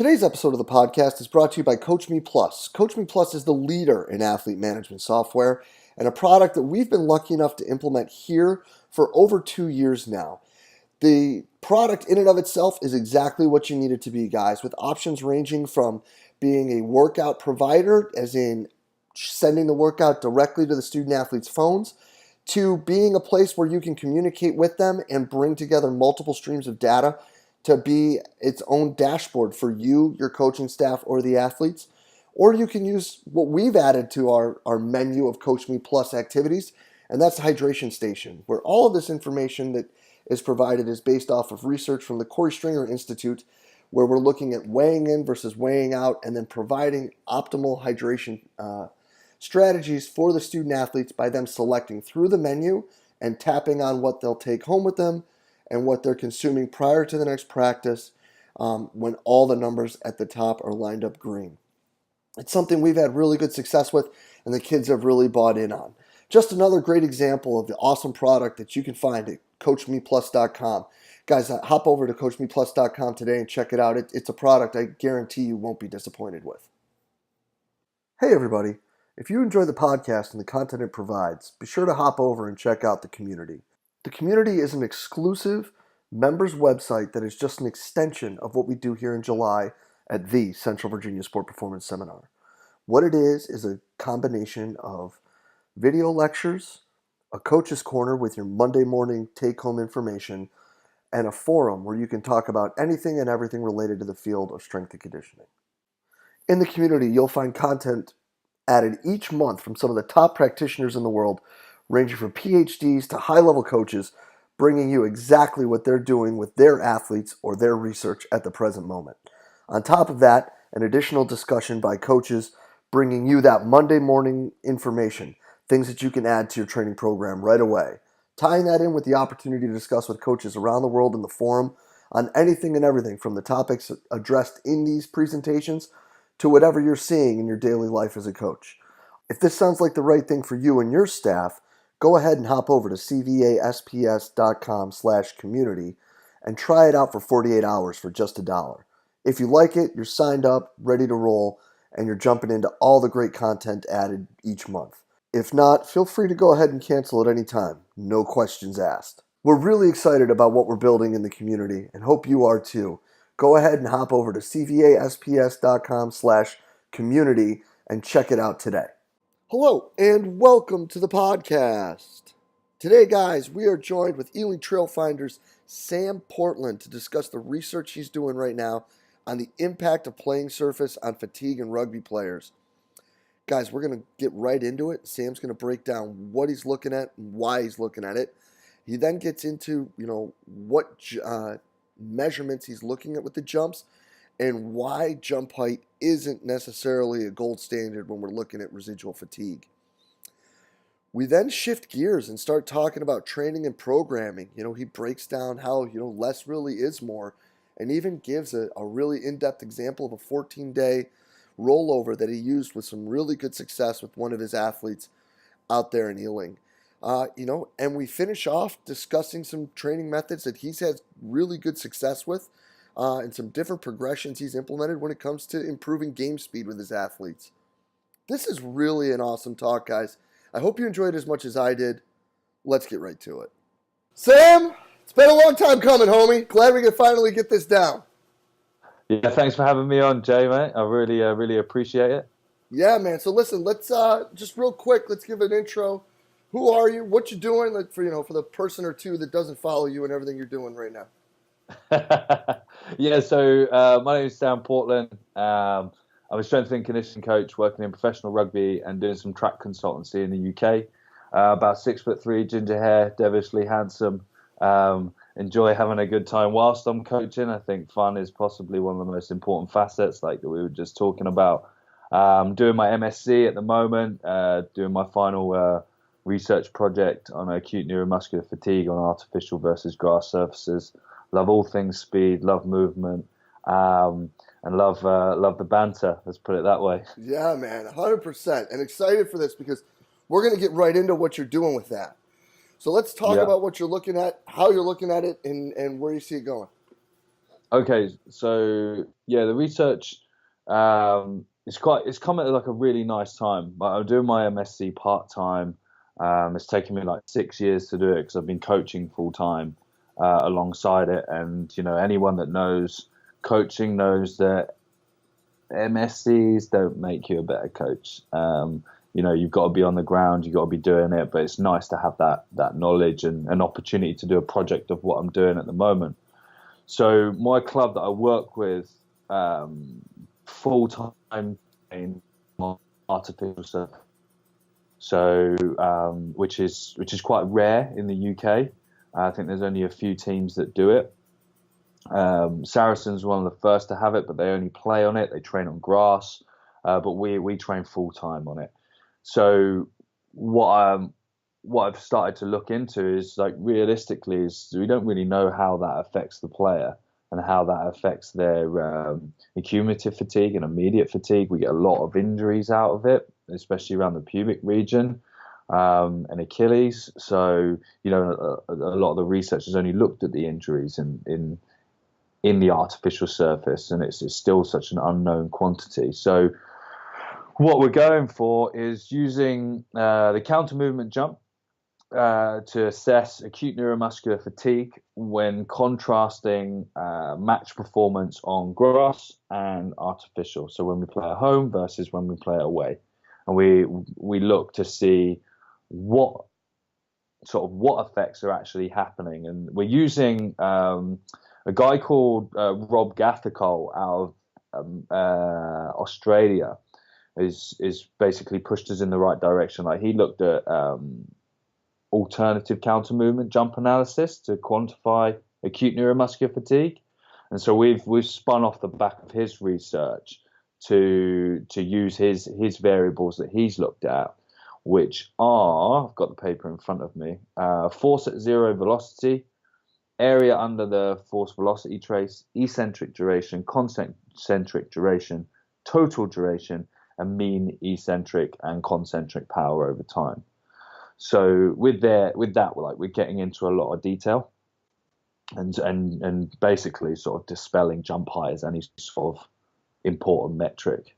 Today's episode of the podcast is brought to you by CoachMe Plus. CoachMe Plus is the leader in athlete management software and a product that we've been lucky enough to implement here for over 2 years now. The product in and of itself is exactly what you need it to be, guys, with options ranging from being a workout provider, as in sending the workout directly to the student athletes' phones, to being a place where you can communicate with them and bring together multiple streams of data to be its own dashboard for you, your coaching staff, or the athletes. Or you can use what we've added to our menu of CoachMe Plus activities, and that's the hydration station, where all of this information that is provided is based off of research from the Corey Stringer Institute, where we're looking at weighing in versus weighing out and then providing optimal hydration strategies for the student athletes by them selecting through the menu and tapping on what they'll take home with them and what they're consuming prior to the next practice when all the numbers at the top are lined up green. It's something we've had really good success with and the kids have really bought in on. Just another great example of the awesome product that you can find at CoachMePlus.com. Guys, hop over to CoachMePlus.com today and check it out. It's a product I guarantee you won't be disappointed with. Hey everybody, if you enjoy the podcast and the content it provides, be sure to hop over and check out the community. The community is an exclusive members website that is just an extension of what we do here in July at the Central Virginia Sport Performance Seminar. What it is a combination of video lectures, a coach's corner with your Monday morning take-home information, and a forum where you can talk about anything and everything related to the field of strength and conditioning. In the community, you'll find content added each month from some of the top practitioners in the world, ranging from PhDs to high-level coaches, bringing you exactly what they're doing with their athletes or their research at the present moment. On top of that, an additional discussion by coaches bringing you that Monday morning information, things that you can add to your training program right away. Tying that in with the opportunity to discuss with coaches around the world in the forum on anything and everything from the topics addressed in these presentations to whatever you're seeing in your daily life as a coach. If this sounds like the right thing for you and your staff, go ahead and hop over to cvasps.com/community and try it out for 48 hours for just $1. If you like it, you're signed up, ready to roll, and you're jumping into all the great content added each month. If not, feel free to go ahead and cancel at any time. No questions asked. We're really excited about what we're building in the community and hope you are too. Go ahead and hop over to cvasps.com/community and check it out today. Hello and welcome to the podcast. Today, guys, we are joined with Ealing Trailfinders Sam Portland to discuss the research he's doing right now on the impact of playing surface on fatigue in rugby players. Guys, we're going to get right into it. Sam's going to break down what he's looking at and why he's looking at it. He then gets into, what measurements he's looking at with the jumps and why jump height isn't necessarily a gold standard when we're looking at residual fatigue. We then shift gears and start talking about training and programming. He breaks down how, less really is more, and even gives a really in-depth example of a 14-day rollover that he used with some really good success with one of his athletes out there in Ealing. And we finish off discussing some training methods that he's had really good success with, and some different progressions he's implemented when it comes to improving game speed with his athletes. This is really an awesome talk, guys. I hope you enjoyed it as much as I did. Let's get right to it. Sam, it's been a long time coming, homie. Glad we can finally get this down. Yeah, thanks for having me on, Jay, mate. I really appreciate it. Yeah, man. So listen, let's just real quick, let's give an intro. Who are you? What you doing? For the person or two that doesn't follow you and everything you're doing right now. Yeah, so my name is Sam Portland. I'm a strength and conditioning coach working in professional rugby and doing some track consultancy in the UK. About 6'3", ginger hair, devilishly handsome. Enjoy having a good time whilst I'm coaching. I think fun is possibly one of the most important facets, like that we were just talking about. Doing my MSc at the moment, doing my final research project on acute neuromuscular fatigue on artificial versus grass surfaces. Love all things speed, love movement, and love the banter. Let's put it that way. Yeah, man, 100%. And excited for this because we're going to get right into what you're doing with that. So let's talk about what you're looking at, how you're looking at it, and where you see it going. Okay, so yeah, the research it's come at like a really nice time. Like, I'm doing my MSc part time. It's taken me like 6 years to do it because I've been coaching full time alongside it. And anyone that knows coaching knows that MSCs don't make you a better coach. You've got to be on the ground, you've got to be doing it, but it's nice to have that knowledge and an opportunity to do a project of what I'm doing at the moment. So my club that I work with full time in artificial surf, so which is quite rare in the UK. I think there's only a few teams that do it. Saracens were one of the first to have it, but they only play on it. They train on grass, but we train full time on it. So what I've started to look into is like realistically is we don't really know how that affects the player and how that affects their accumulative fatigue and immediate fatigue. We get a lot of injuries out of it, especially around the pubic region and Achilles. So a lot of the research has only looked at the injuries in the artificial surface, and it's still such an unknown quantity. So what we're going for is using the counter movement jump to assess acute neuromuscular fatigue when contrasting match performance on grass and artificial. So when we play at home versus when we play away, and we look to see what effects are actually happening, and we're using a guy called Rob Gathicole out of Australia is basically pushed us in the right direction. Like, he looked at alternative counter movement jump analysis to quantify acute neuromuscular fatigue, and so we've spun off the back of his research to use his variables that he's looked at, which are, I've got the paper in front of me, force at zero velocity, area under the force velocity trace, eccentric duration, concentric duration, total duration, and mean eccentric and concentric power over time. So with that, we're getting into a lot of detail and basically sort of dispelling jump height as any sort of important metric.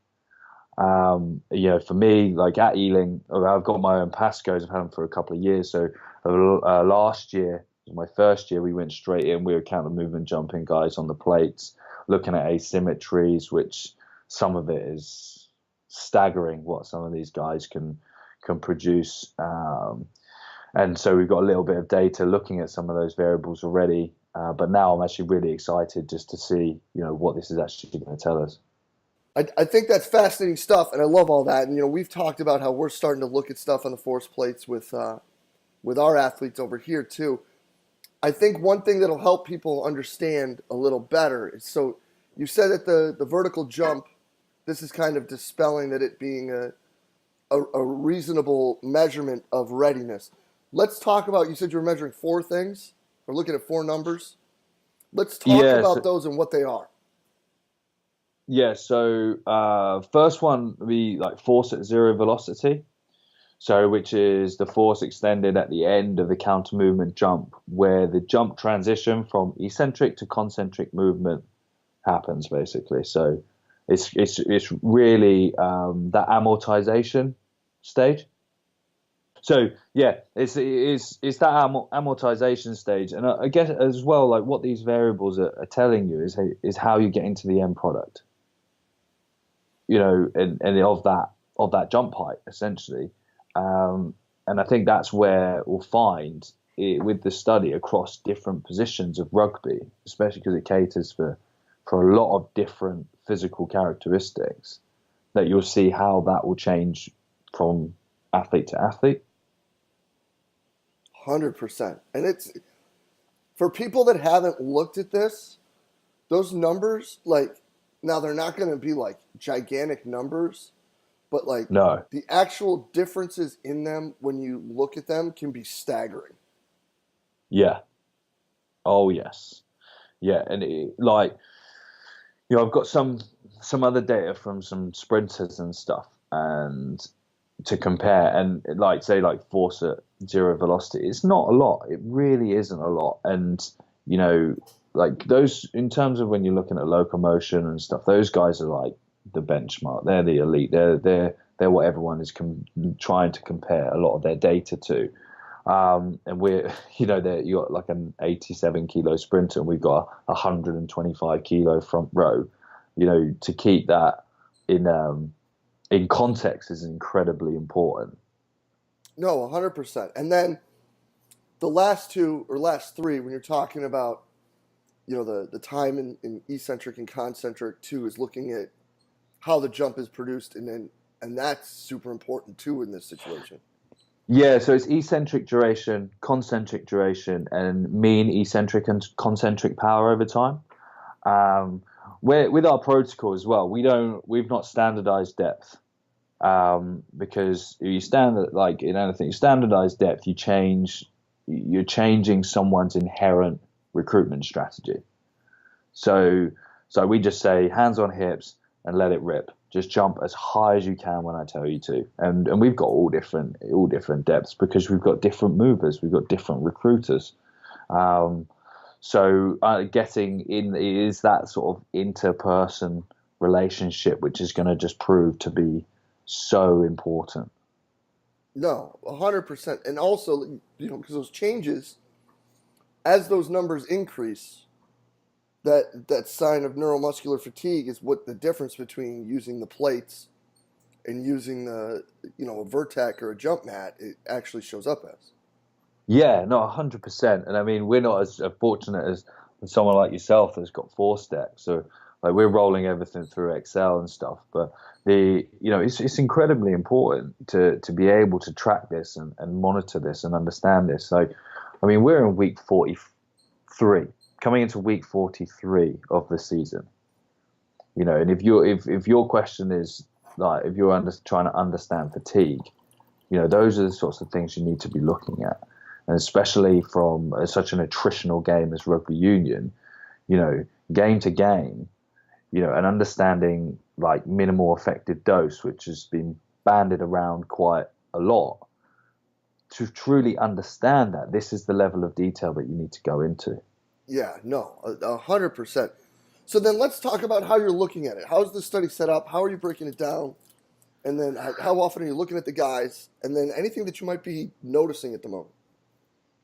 For me, like at Ealing, I've got my own Pascos. I've had them for a couple of years. So last year, my first year, we went straight in. We were counter movement jumping guys on the plates, looking at asymmetries, which some of it is staggering what some of these guys can produce. And so we've got a little bit of data looking at some of those variables already. But now I'm actually really excited just to see, what this is actually going to tell us. I think that's fascinating stuff, and I love all that. And we've talked about how we're starting to look at stuff on the force plates with our athletes over here too. I think one thing that'll help people understand a little better is, so you said that the vertical jump, this is kind of dispelling that it being a reasonable measurement of readiness. Let's talk about, you said you were measuring 4 things, or looking at 4 numbers. Let's talk about those and what they are. Yeah, so first one would be like force at zero velocity. So which is the force extended at the end of the counter movement jump, where the jump transition from eccentric to concentric movement happens, basically. So it's really that amortization stage. So yeah, it's that amortization stage, and I guess as well, like what these variables are telling you is how you get into the end product. And of that jump height essentially. And I think that's where we'll find it with the study across different positions of rugby, especially because it caters for a lot of different physical characteristics, that you'll see how that will change from athlete to athlete. 100%. And it's, for people that haven't looked at this, those numbers, like, now they're not going to be like gigantic numbers, but like No. the actual differences in them when you look at them can be staggering. Yeah. Oh yes. Yeah, and I've got some other data from some sprinters and stuff, and to compare, and like say like force at zero velocity, it's not a lot. It really isn't a lot, and like those in terms of when you're looking at locomotion and stuff. Those guys are like the benchmark. They're the elite. They're what everyone is trying to compare a lot of their data to. And we're, you got like an 87 kilo sprinter, and we've got a 125 kilo front row. To keep that in context is incredibly important. No, 100%. And then the last two or last three, when you're talking about, the time in eccentric and concentric too, is looking at how the jump is produced, and that's super important too in this situation. Yeah, so it's eccentric duration, concentric duration, and mean eccentric and concentric power over time. With our protocol as well, we've not standardized depth, because you like in anything, standardized depth, you're changing someone's inherent recruitment strategy. So we just say hands on hips and let it rip. Just jump as high as you can when I tell you to. And we've got all different depths because we've got different movers, we've got different recruiters. So getting in is that sort of interperson relationship, which is going to just prove to be so important. No, 100%. And also, because those changes, as those numbers increase, that sign of neuromuscular fatigue is what the difference between using the plates and using a Vertec or a jump mat, it actually shows up as. Yeah, no, 100%. And I mean, we're not as fortunate as someone like yourself that's got 4-step. So like we're rolling everything through Excel and stuff. But it's incredibly important to be able to track this and monitor this and understand this. So, I mean, we're in week 43, coming into week 43 of the season. And if your question is like, if you're trying to understand fatigue, those are the sorts of things you need to be looking at. And especially from such an attritional game as rugby union, game to game, and understanding like minimal effective dose, which has been banded around quite a lot, to truly understand that this is the level of detail that you need to go into. Yeah, no, 100%. So then let's talk about how you're looking at it. How's the study set up? How are you breaking it down? And then how often are you looking at the guys? And then anything that you might be noticing at the moment.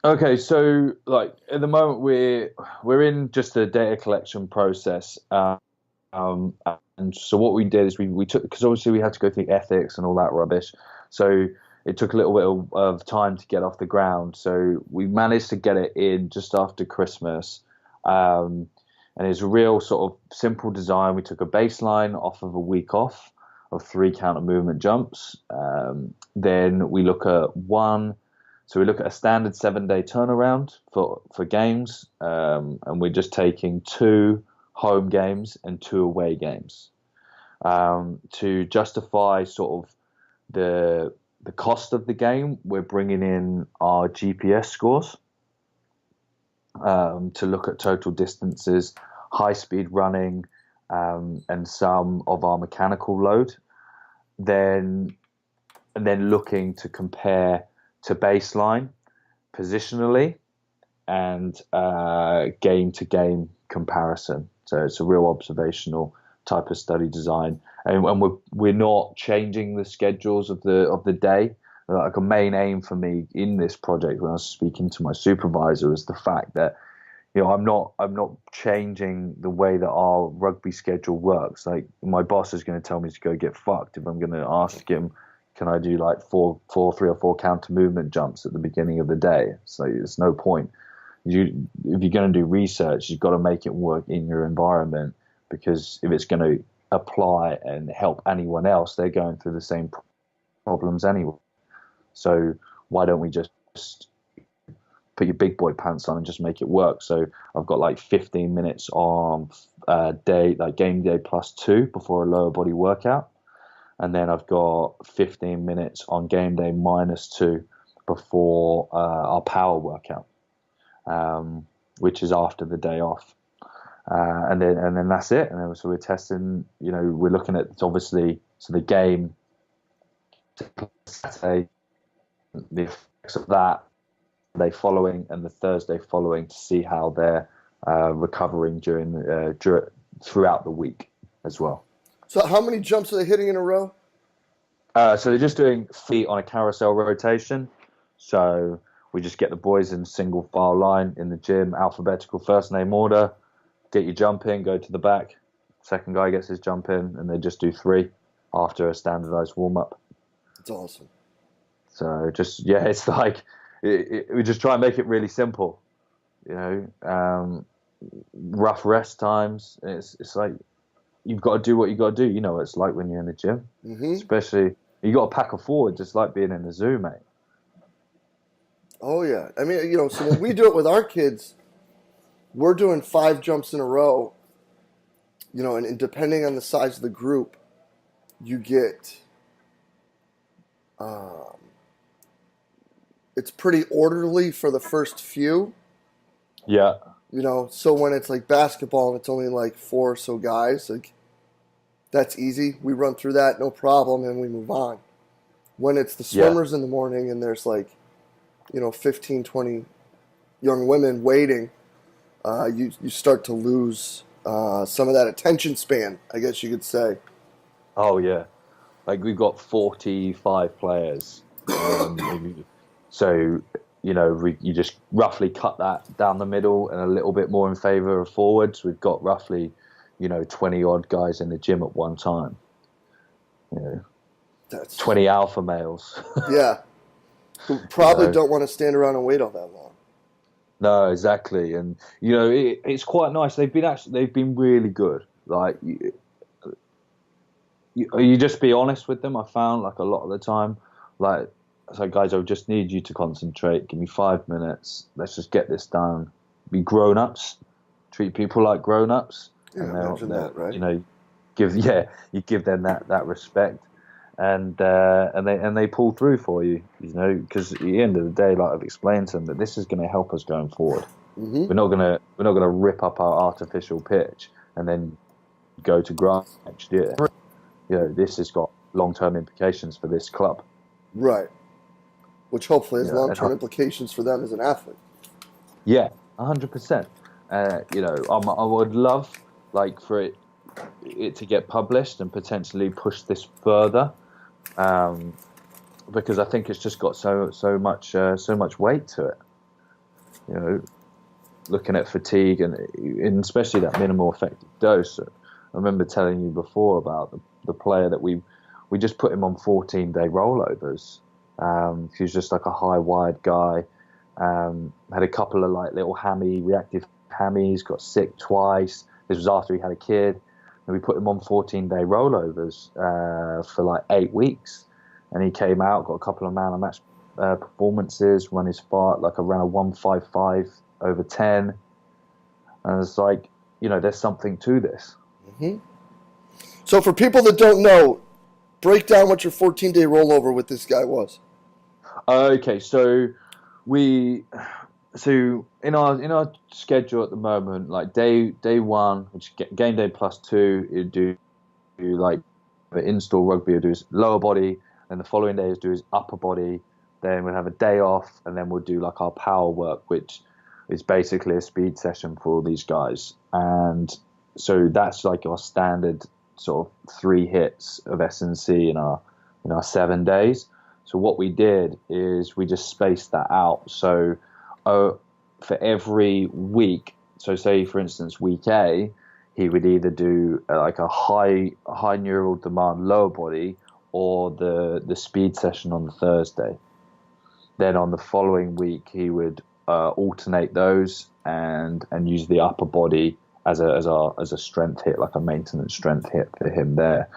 Okay, so like at the moment we're in just a data collection process, and so what we did is we took, because obviously we had to go through ethics and all that rubbish, so it took a little bit of time to get off the ground. So we managed to get it in just after Christmas, and it's a real sort of simple design. We took a baseline off of a week off of 3 counter movement jumps. Then we look at So we look at a standard 7-day turnaround for games, and we're just taking 2 home games and 2 away games to justify sort of the cost of the game. We're bringing in our GPS scores to look at total distances, high speed running, and some of our mechanical load. And then looking to compare to baseline positionally and game to game comparison. So it's a real observational type of study design, and we're not changing the schedules of the day. Like a main aim for me in this project, when I was speaking to my supervisor, was the fact that I'm not changing the way that our rugby schedule works. Like my boss is going to tell me to go get fucked if I'm going to ask him, can I do like 3 or 4 counter movement jumps at the beginning of the day? So there's no point. If you're going to do research, you've got to make it work in your environment, because if it's going to apply and help anyone else, they're going through the same problems anyway. So why don't we just put your big boy pants on and just make it work? So I've got like 15 minutes on day, like game day +2 before a lower body workout. And then I've got 15 minutes on game day -2 before our power workout, which is after the day off. And then that's it. And then so we're testing, we're looking at obviously, so the game Saturday, the effects of that, they following and the Thursday following, to see how they're recovering throughout the week as well. So how many jumps are they hitting in a row? So they're just doing feet on a carousel rotation. So we just get the boys in single file line in the gym, alphabetical first name order, get your jump in, go to the back. Second guy gets his jump in, and they just do 3 after a standardized warm up. It's awesome. So just, yeah, it's like, we just try and make it really simple, rough rest times. It's like, you've got to do what you got to do. You know what it's like when you're in the gym, especially you got to pack a forward, just like being in the zoo, mate. Oh yeah. I mean, so when we do it with our kids, we're doing 5 jumps in a row, and depending on the size of the group, you get, it's pretty orderly for the first few. Yeah. So when it's like basketball and it's only like 4 or so guys, like that's easy. We run through that, no problem, and we move on. When it's the swimmers in the morning and there's like, 15, 20 young women waiting, you start to lose some of that attention span, I guess you could say. Oh, yeah. Like, we've got 45 players. So, you just roughly cut that down the middle and a little bit more in favor of forwards. We've got roughly, 20-odd guys in the gym at one time. That's 20 alpha males. Yeah. Who probably don't want to stand around and wait all that long. No, exactly. And, it's quite nice. They've been really good. Like, you just be honest with them, I found, like, a lot of the time. Like, so guys, I just need you to concentrate. Give me 5 minutes. Let's just get this done. Be grown-ups. Treat people like grown-ups. Yeah, imagine that, right? You give them that respect, and they pull through for you. Because at the end of the day, like I've explained to them, that this is going to help us going forward. Mm-hmm. We're not gonna rip up our artificial pitch and then go to grass next year. This has got long-term implications for this club. Right. Which hopefully has long-term implications for them as an athlete. Yeah, 100%. I would love, like, for it to get published and potentially push this further, because I think it's just got so much weight to it. Looking at fatigue and especially that minimal effective dose. I remember telling you before about the player that we just put him on 14-day rollovers. He was just like a high wired guy. Had a couple of like little reactive hammies, got sick twice. This was after he had a kid. And we put him on 14-day rollovers for like 8 weeks. And he came out, got a couple of man of match performances, run his fart, like around a 155 over 10. And it's like, there's something to this. Mm-hmm. So for people that don't know, break down what your 14-day rollover with this guy was. Okay, so in our schedule at the moment, like day 1, which is game day +2, it'd do like the install rugby, would do his lower body, and the following day is do his upper body. Then we'll have a day off, and then we'll do like our power work, which is basically a speed session for all these guys. And so that's like our standard sort of 3 hits of S&C in our 7 days. So what we did is we just spaced that out. So for every week, so say for instance week A, he would either do like a high neural demand lower body or the speed session on the Thursday. Then on the following week he would alternate those and use the upper body as a strength hit, like a maintenance strength hit for him there.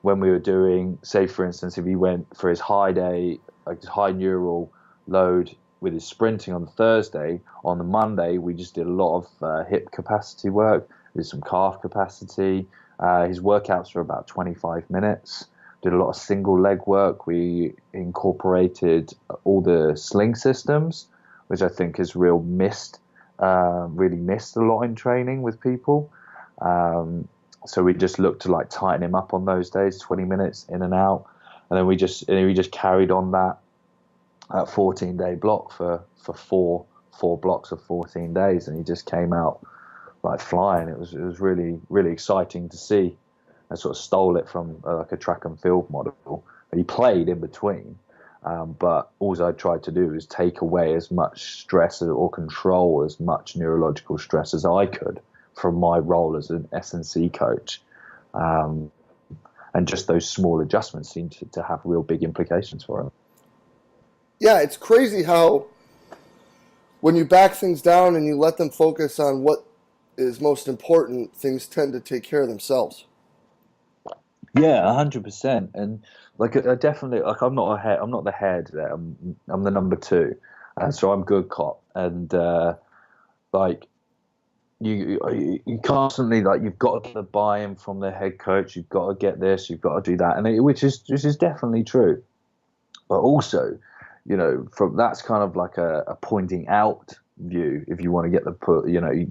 When we were doing, say for instance, if he went for his high day, like his high neural load with his sprinting on the Thursday, on the Monday we just did a lot of hip capacity work, did some calf capacity. His workouts were about 25 minutes. Did a lot of single leg work. We incorporated all the sling systems, which I think is really missed a lot in training with people. So we just looked to like tighten him up on those days, 20 minutes in and out, and then we just carried on that 14-day block for 4 blocks of 14 days, and he just came out like flying. It was really really exciting to see. I sort of stole it from like a track and field model. He played in between, but all I tried to do was take away as much stress or control as much neurological stress as I could from my role as an S&C coach. And just those small adjustments seem to have real big implications for him. Yeah, it's crazy how when you back things down and you let them focus on what is most important, things tend to take care of themselves. Yeah, 100%. And like, I definitely, like, I'm not the head there. I'm the number 2, and so I'm good cop. And like, you constantly, like, you've got to get the buy-in from the head coach. You've got to get this. You've got to do that, and which is definitely true. But also, from that's kind of like a pointing out view. If you want to get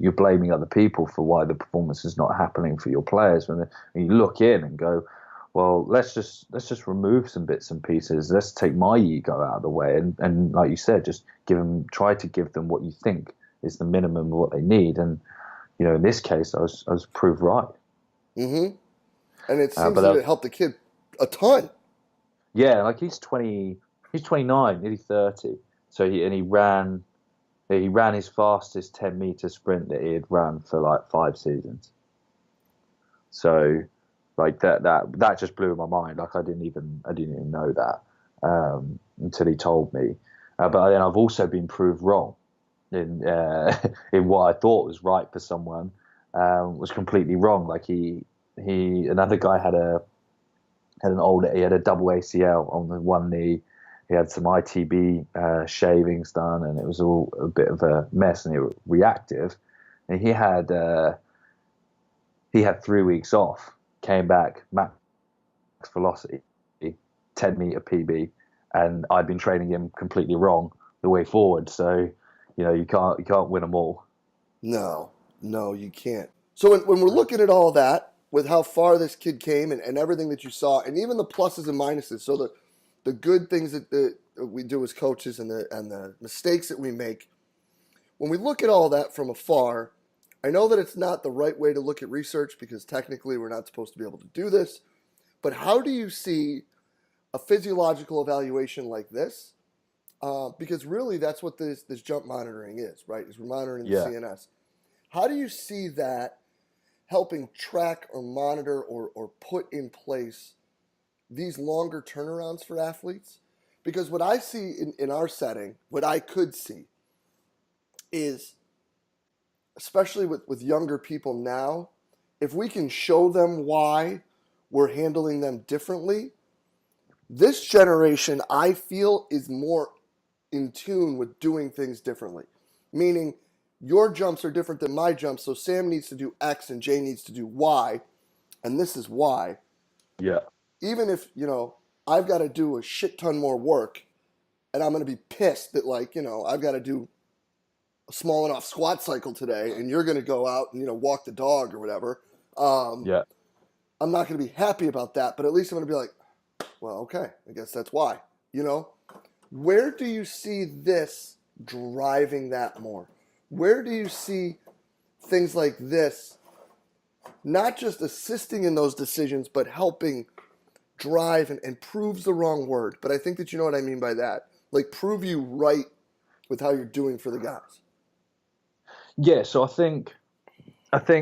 you're blaming other people for why the performance is not happening for your players. When you look in and go, well, let's just remove some bits and pieces. Let's take my ego out of the way, and like you said, just try to give them what you think is the minimum of what they need. And in this case, I was proved right. Mm-hmm. And it seems that it helped the kid a ton. Yeah, like he's 29, nearly 30. So he ran his fastest 10-meter sprint that he had run for like 5 seasons. So like that just blew my mind. Like I didn't even know that until he told me. But then I've also been proved wrong in what I thought was right for someone was completely wrong. Like another guy had a double ACL on the one knee. He had some ITB shavings done, and it was all a bit of a mess, and it was reactive. And he had 3 weeks off, came back, max velocity, 10-meter PB, and I'd been training him completely wrong the way forward. So, you can't win them all. No, you can't. So when we're looking at all that, with how far this kid came and everything that you saw, and even the pluses and minuses, so the good things that we do as coaches and the mistakes that we make, when we look at all that from afar, I know that it's not the right way to look at research because technically we're not supposed to be able to do this, but how do you see a physiological evaluation like this? Because really that's what this jump monitoring is, right? Is we're monitoring the CNS. How do you see that helping track or monitor or put in place these longer turnarounds for athletes? Because what I see in our setting, what I could see is, especially with younger people now, if we can show them why we're handling them differently, this generation, I feel, is more in tune with doing things differently. Meaning, your jumps are different than my jumps, so Sam needs to do X and Jay needs to do Y, and this is why. Yeah. Even if, I've got to do a shit ton more work, and I'm going to be pissed that, I've got to do a small enough squat cycle today, and you're going to go out and, walk the dog or whatever. I'm not going to be happy about that, but at least I'm going to be like, well, okay, I guess that's why. Where do you see this driving that more? Where do you see things like this not just assisting in those decisions, but helping drive and proves the wrong word, but I think that you know what I mean by that. Like prove you right with how you're doing for the guys. Yeah, so I think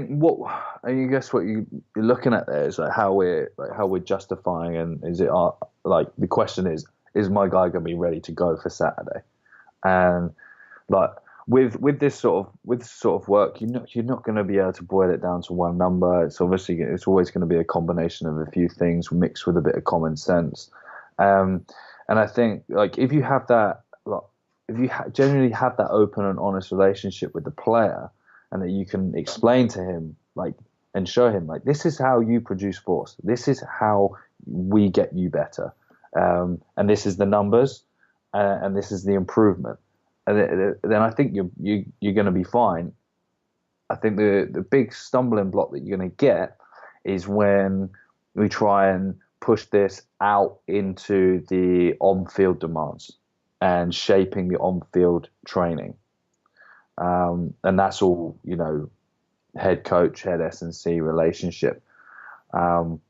what I guess what you're looking at there is like how we're justifying, and is it like the question is my guy going to be ready to go for Saturday? And like with this sort of work, you're not going to be able to boil it down to one number. It's always going to be a combination of a few things mixed with a bit of common sense. And I think like if you have that, like if you generally have that open and honest relationship with the player, and that you can explain to him like and show him like this is how you produce force, this is how we get you better, and this is the numbers, and this is the improvement. And then I think you're going to be fine. I think the big stumbling block that you're going to get is when we try and push this out into the on-field demands and shaping the on-field training. And that's all, head coach, head S&C relationship. But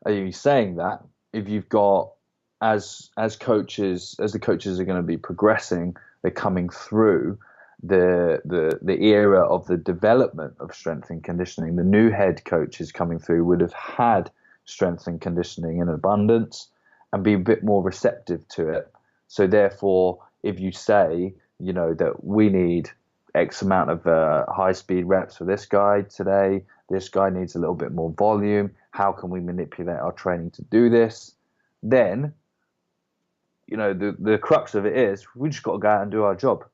are you saying that if you've got, as coaches, as the coaches are going to be progressing, they're coming through the era of the development of strength and conditioning, the new head coaches coming through would have had strength and conditioning in abundance and be a bit more receptive to it. So therefore, if you say, that we need X amount of high speed reps for this guy today, this guy needs a little bit more volume, how can we manipulate our training to do this? Then, the crux of it is we just got to go out and do our job.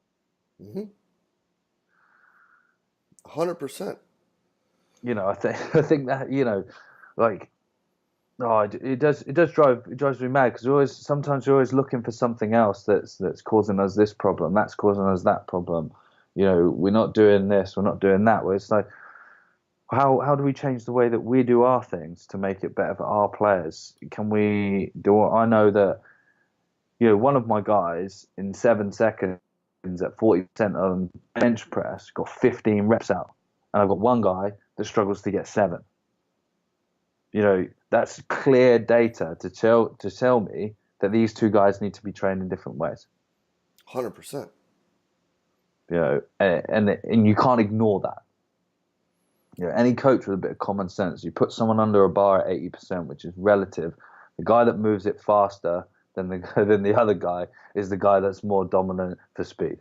100%. I think that, like, it drives me mad, because sometimes you're always looking for something else that's causing us this problem, that's causing us that problem. We're not doing this, we're not doing that. Where it's like, how do we change the way that we do our things to make it better for our players? Can we do? I know that one of my guys in 7 seconds at 40% on bench press got 15 reps out, and I've got one guy that struggles to get 7. That's clear data to tell me that these two guys need to be trained in different ways. 100%. And you can't ignore that. Any coach with a bit of common sense, you put someone under a bar at 80%, which is relative. The guy that moves it faster than the other guy is the guy that's more dominant for speed.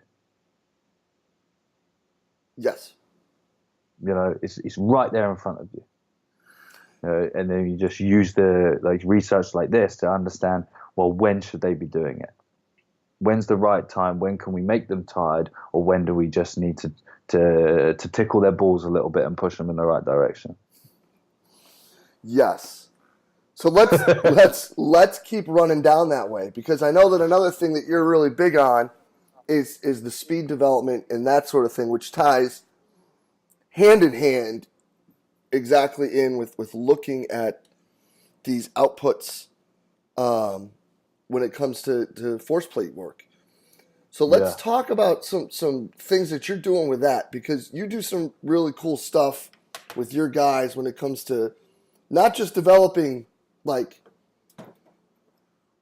Yes. It's right there in front of you. And then you just use the research like this to understand, well, when should they be doing it? When's the right time? When can we make them tired? Or when do we just need to tickle their balls a little bit and push them in the right direction? Yes. So let's keep running down that way, because I know that another thing that you're really big on is the speed development and that sort of thing, which ties hand in hand exactly in with looking at these outputs when it comes to force plate work. So let's talk about some things that you're doing with that, because you do some really cool stuff with your guys when it comes to not just developing like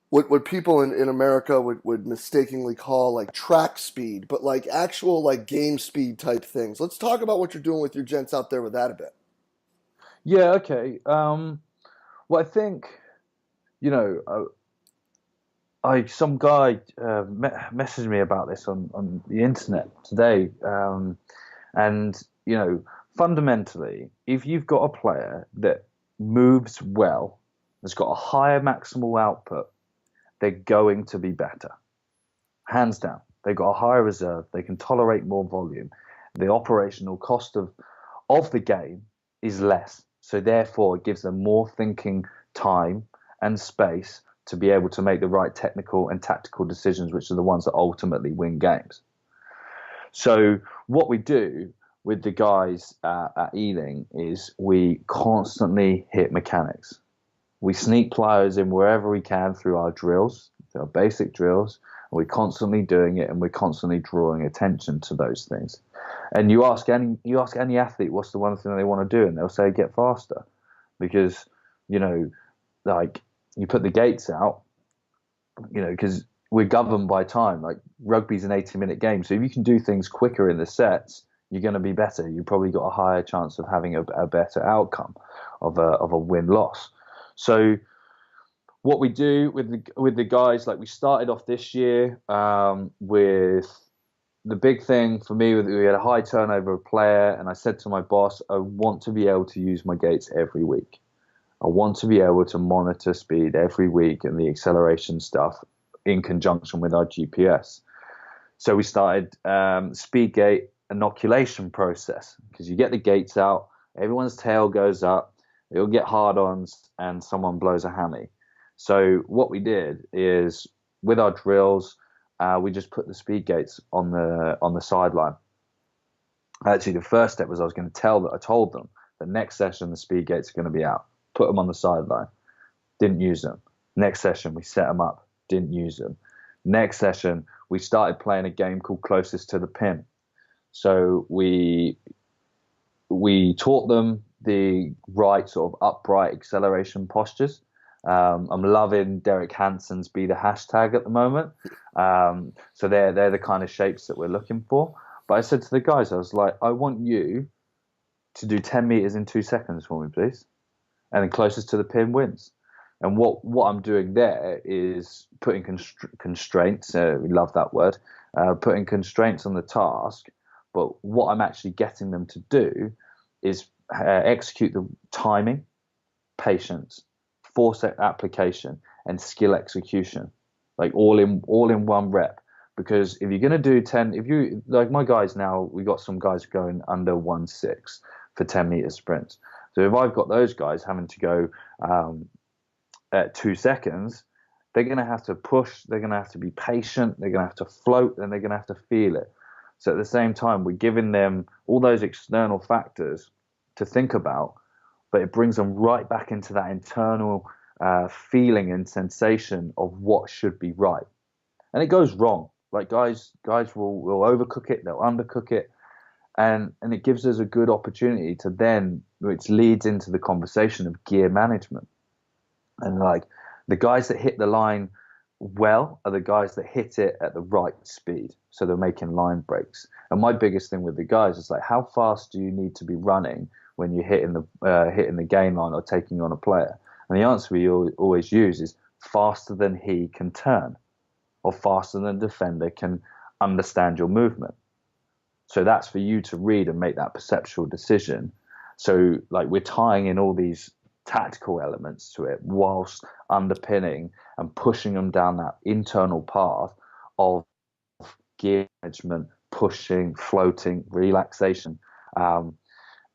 what people in America would mistakenly call like track speed, but like actual like game speed type things. Let's talk about what you're doing with your gents out there with that a bit. Yeah, okay. Well, I think, some guy messaged me about this on the internet today. And, fundamentally, if you've got a player that moves well, has got a higher maximal output, they're going to be better. Hands down. They've got a higher reserve. They can tolerate more volume. The operational cost of the game is less. So therefore, it gives them more thinking time and space to be able to make the right technical and tactical decisions, which are the ones that ultimately win games. So what we do with the guys at Ealing is we constantly hit mechanics. We sneak players in wherever we can through our drills, through our basic drills. And we're constantly doing it, and we're constantly drawing attention to those things. And you ask any athlete what's the one thing they want to do, and they'll say get faster, because like you put the gates out, because we're governed by time. Like rugby's an 80-minute game, so if you can do things quicker in the sets, you're going to be better. You've probably got a higher chance of having a better outcome of a win-loss. So what we do with the guys, like we started off this year with the big thing for me, we had a high turnover of player, and I said to my boss, I want to be able to use my gates every week. I want to be able to monitor speed every week and the acceleration stuff in conjunction with our GPS. So we started speed gate inoculation process, because you get the gates out, everyone's tail goes up, they'll get hard-ons, and someone blows a hammy. So what we did is with our drills, we just put the speed gates on the sideline. Actually, the first step was I told them the next session the speed gates are going to be out. Put them on the sideline. Didn't use them. Next session we set them up. Didn't use them. Next session, we started playing a game called Closest to the Pin. So we taught them the right sort of upright acceleration postures. I'm loving Derek Hansen's Be the Hashtag at the moment. So they're the kind of shapes that we're looking for. But I said to the guys, I was like, I want you to do 10 meters in 2 seconds for me, please. And then closest to the pin wins. And what I'm doing there is putting constraints. We love that word. Putting constraints on the task. But what I'm actually getting them to do is execute the timing, patience, force application, and skill execution, like all in one rep. Because if you're going to do 10, if you like my guys now, we got some guys going under 1.6 for 10 meter sprints. So if I've got those guys having to go at 2 seconds, they're going to have to push, they're going to have to be patient, they're going to have to float, and they're going to have to feel it. So at the same time, we're giving them all those external factors to think about, but it brings them right back into that internal feeling and sensation of what should be right. And it goes wrong. Like guys will overcook it, they'll undercook it, and it gives us a good opportunity to then, which leads into the conversation of gear management. And like the guys that hit the line well are the guys that hit it at the right speed. So they're making line breaks. And my biggest thing with the guys is like, how fast do you need to be running when you're hitting the gain line or taking on a player? And the answer we always use is faster than he can turn, or faster than the defender can understand your movement. So that's for you to read and make that perceptual decision. So like we're tying in all these tactical elements to it whilst underpinning and pushing them down that internal path of gear management, pushing, floating, relaxation.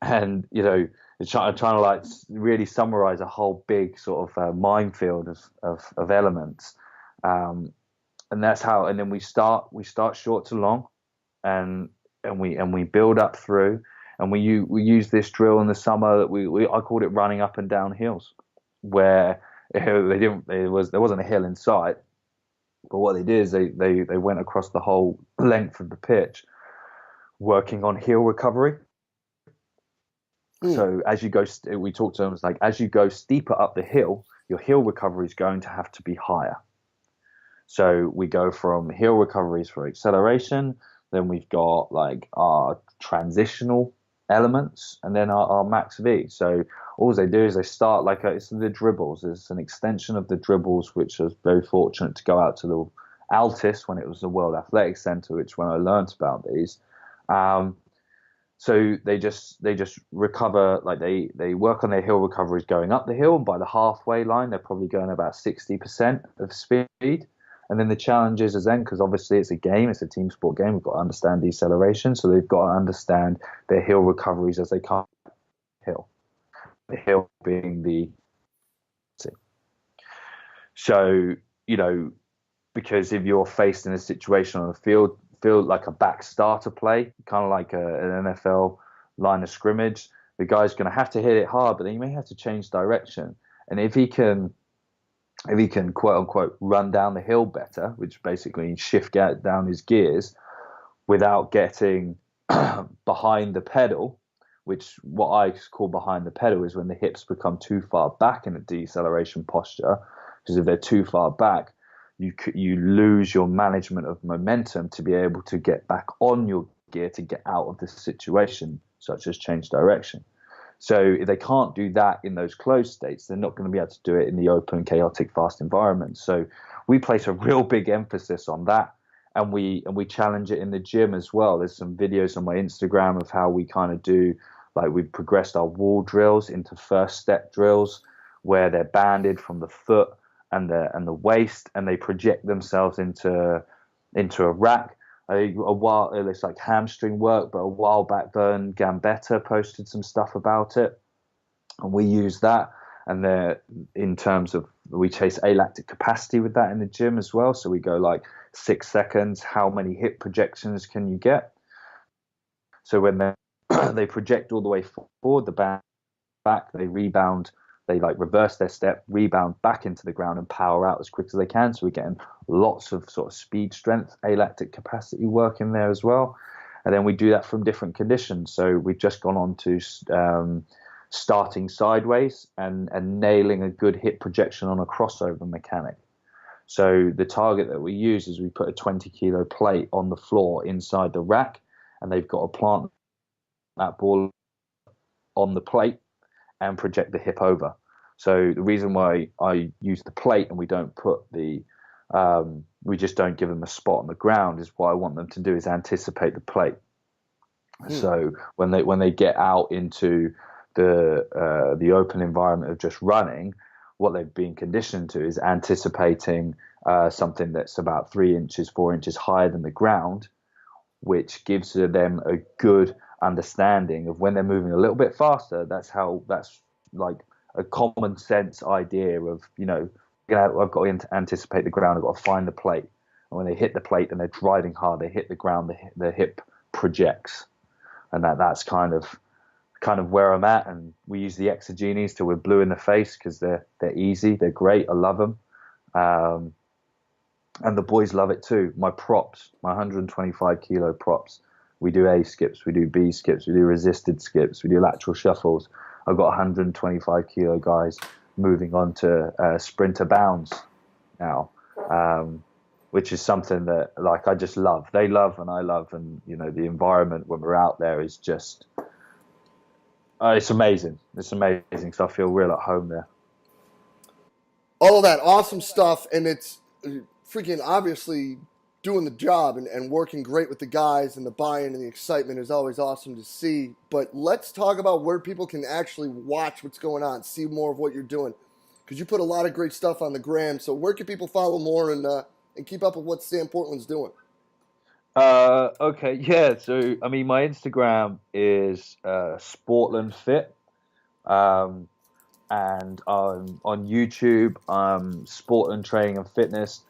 And, you know, trying to like really summarize a whole big sort of minefield of elements. And that's how, and then we start short to long, and we build up through, and we use this drill in the summer that I called it running up and down hills, where there wasn't a hill in sight, but what they did is they went across the whole length of the pitch, working on heel recovery. So as you go, we talked to them, it's like as you go steeper up the hill, your heel recovery is going to have to be higher. So we go from heel recoveries for acceleration, then we've got like our transitional elements, and then our max V. So all they do is they start like it's the dribbles. It's an extension of the dribbles, which I was very fortunate to go out to the Altis when it was the World Athletics Centre, which when I learned about these. So they just recover, like they work on their heel recoveries going up the hill, and by the halfway line, they're probably going about 60% of speed. And then the challenge is then, because obviously it's a game, it's a team sport game, we've got to understand deceleration. So they've got to understand their heel recoveries as they come hill. The hill being the... So, you know, because if you're faced in a situation on the field like a back starter play, kind of like an NFL line of scrimmage, the guy's going to have to hit it hard, but then he may have to change direction. And if he can quote unquote run down the hill better, which basically means shift down his gears without getting behind the pedal, which what I call behind the pedal is when the hips become too far back in a deceleration posture, because if they're too far back, you lose your management of momentum to be able to get back on your gear to get out of the situation, such as change direction. So if they can't do that in those closed states, they're not going to be able to do it in the open, chaotic, fast environment. So we place a real big emphasis on that, and we challenge it in the gym as well. There's some videos on my Instagram of how we kind of do, like we've progressed our wall drills into first step drills, where they're banded from the foot and the waist, and they project themselves into a rack. It's like hamstring work, but a while back Vern Gambetta posted some stuff about it, and we use that. And in terms of, we chase alactic capacity with that in the gym as well. So we go like 6 seconds, how many hip projections can you get? So when they project all the way forward, the back, they rebound they like reverse their step, rebound back into the ground, and power out as quick as they can. So we're getting lots of sort of speed, strength, alactic capacity work in there as well. And then we do that from different conditions. So we've just gone on to starting sideways and nailing a good hip projection on a crossover mechanic. So the target that we use is we put a 20-kilo plate on the floor inside the rack, and they've got to plant that ball on the plate and project the hip over. So the reason why I use the plate and we don't put we just don't give them a spot on the ground is what I want them to do is anticipate the plate. So when they get out into the open environment of just running, what they've been conditioned to is anticipating something that's about 3 inches, 4 inches higher than the ground, which gives them a good understanding of when they're moving a little bit faster. That's like a common sense idea of, I've got to anticipate the ground. I've got to find the plate. And when they hit the plate and they're driving hard, they hit the ground, the hip projects. And that's kind of where I'm at. And we use the Exogenies till we're blue in the face because they're easy. They're great. I love them. And the boys love it too. My props, my 125 kilo props. We do A skips, we do B skips, we do resisted skips, we do lateral shuffles. I've got 125 kilo guys moving on to sprinter bounds now, which is something that like I just love. They love and I love, and the environment when we're out there is just it's amazing. It's amazing. So I feel real at home there. All of that awesome stuff, and it's freaking obviously doing the job and working great with the guys, and the buy-in and the excitement is always awesome to see. But let's talk about where people can actually watch what's going on, see more of what you're doing, because you put a lot of great stuff on the gram. So where can people follow more and keep up with what Sam Portland's doing? Okay, yeah. So I mean, my Instagram is Sportland Fit, and on YouTube, Sportland Training and Fitness.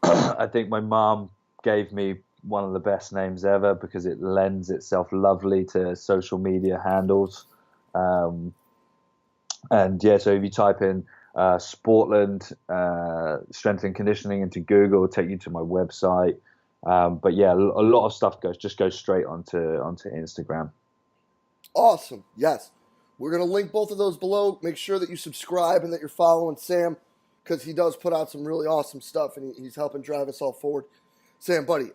I think my mom gave me one of the best names ever because it lends itself lovely to social media handles. And yeah, so if you type in Sportland strength and conditioning into Google, it'll take you to my website. But yeah, a lot of stuff goes straight onto Instagram. Awesome. Yes. We're going to link both of those below. Make sure that you subscribe and that you're following Sam, because he does put out some really awesome stuff, and he's helping drive us all forward. Sam, buddy,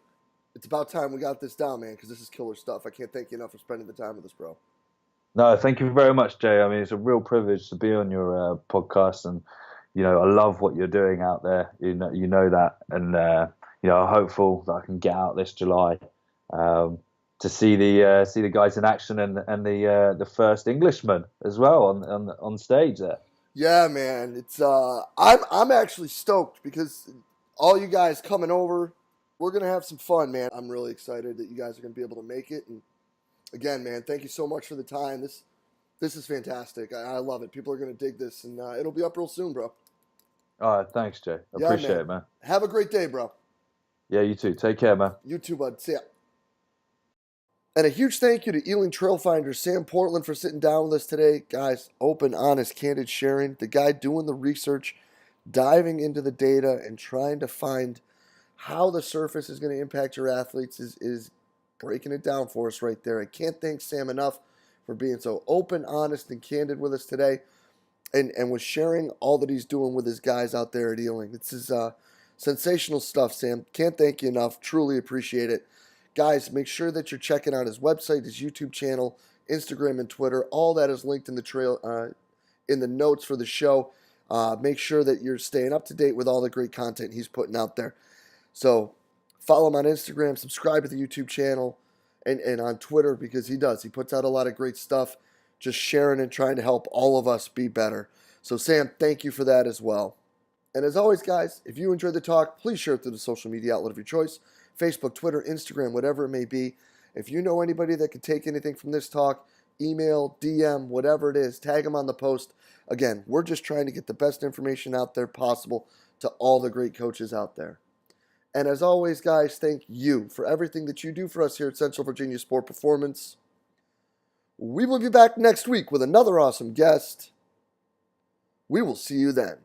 it's about time we got this down, man, because this is killer stuff. I can't thank you enough for spending the time with us, bro. No, thank you very much, Jay. I mean, it's a real privilege to be on your podcast, and I love what you're doing out there. You know that, and I'm hopeful that I can get out this July to see the guys in action and the first Englishman as well on stage there. Yeah, man. It's I'm actually stoked because all you guys coming over, we're gonna have some fun, man. I'm really excited that you guys are gonna be able to make it. And again, man, thank you so much for the time. This is fantastic. I love it. People are gonna dig this, and it'll be up real soon, bro. All right, thanks, Jay. Appreciate it, man. Have a great day, bro. Yeah, you too. Take care, man. You too, bud. See ya. And a huge thank you to Ealing Trailfinders Sam Portland for sitting down with us today. Guys, open, honest, candid sharing. The guy doing the research, diving into the data, and trying to find how the surface is going to impact your athletes is breaking it down for us right there. I can't thank Sam enough for being so open, honest, and candid with us today, and was sharing all that he's doing with his guys out there at Ealing. This is sensational stuff, Sam. Can't thank you enough. Truly appreciate it. Guys, make sure that you're checking out his website, his YouTube channel, Instagram, and Twitter. All that is linked in the notes for the show. Make sure that you're staying up to date with all the great content he's putting out there. So follow him on Instagram, subscribe to the YouTube channel, and on Twitter, because he puts out a lot of great stuff, just sharing and trying to help all of us be better. So Sam, thank you for that as well. And as always, guys, if you enjoyed the talk, please share it through the social media outlet of your choice. Facebook, Twitter, Instagram, whatever it may be. If you know anybody that could take anything from this talk, email, DM, whatever it is, tag them on the post. Again, we're just trying to get the best information out there possible to all the great coaches out there. And as always, guys, thank you for everything that you do for us here at Central Virginia Sport Performance. We will be back next week with another awesome guest. We will see you then.